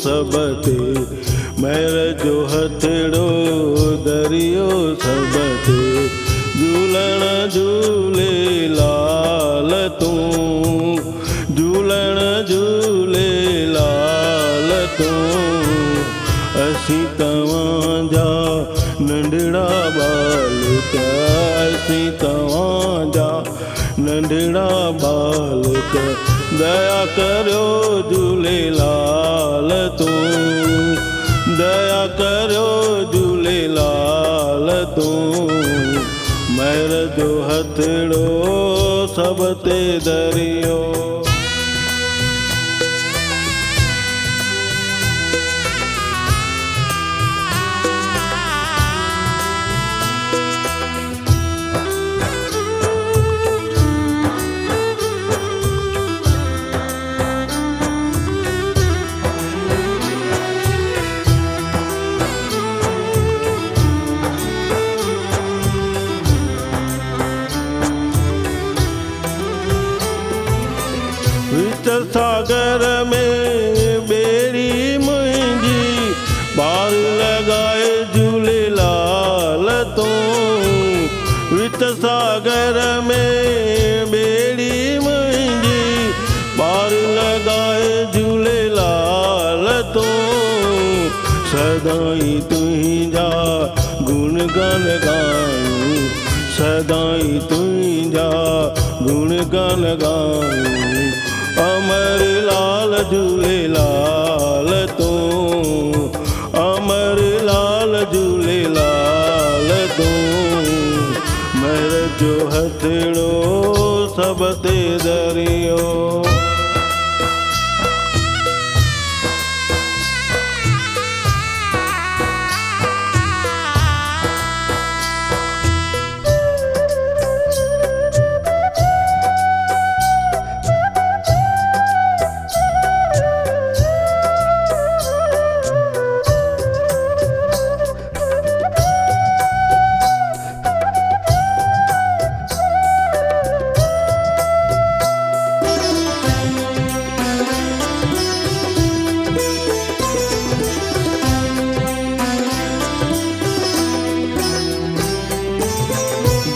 सब ते महर जो हथड़ो दरियो सब ते झूलण झूलेलाल तूं झूलण झूलेलाल तूं असीं तव्हांजा नंढड़ा बालक असीं तव्हांजा नंढड़ा बालक दया करियो झूलेलाल तूं दया करियो झूलेलाल तूं महर जो हथड़ो सब ते दरियो सागर में बेड़ी मुंहिंजी पार लगाए झूलेलाल तूं विच सागर में बेड़ी मुंहिंजी पार लगाए झूलेलाल तूं सदाई तुंहिंजा गुण गान गायूं सदाई तुंहिंजा गुण गान गायूं अमर लाल झूलेलाल तूं अमर लाल झूलेलाल तूं महर जो हथड़ो सब ते दरियो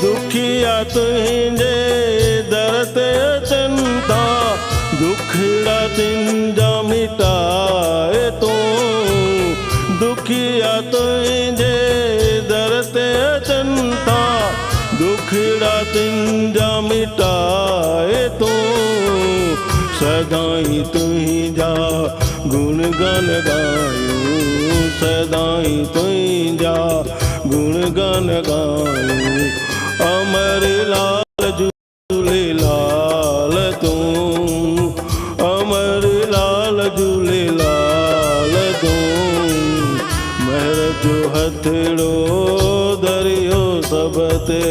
दुखिया तुंहिंजे दर ते अचनि था दुखड़ा तुंहिंजा मिटाए तूं दुखिया तुंहिंजे दर ते अचनि था दुखड़ा तुंहिंजा मिटाए तूं सदाई तुंहिंजा गुण गान गायूं सदाई तुंहिंजा गुण गान गायूं अमर लाल झूलेलाल तूं अमर लाल झूलेलाल तूं महर जो हथड़ो दरियो सब ते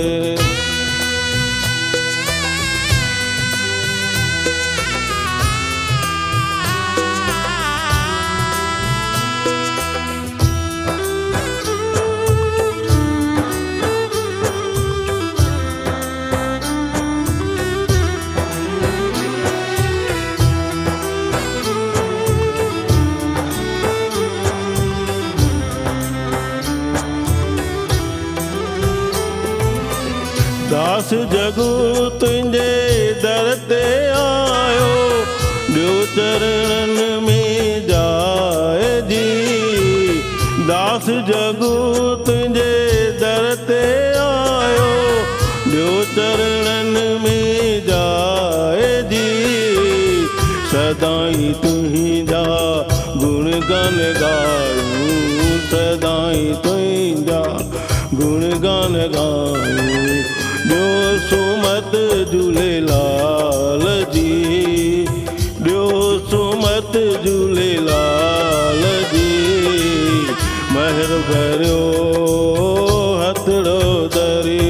दास जगू तुंहिंजे दर ते आयो ॿियो चरणनि में जाए जी दास जगू तुंहिंजे दर ते आयो ॿियो चरणनि में जाए जी सदाई तुंहिंजा गुण गान गायूं सदाई तुंहिंजा गुण गान गायूं ॿियो सुमत झूलेलाल जी ॿियो सुमत झूलेलाल जी महर भरियो हथड़ो दरियो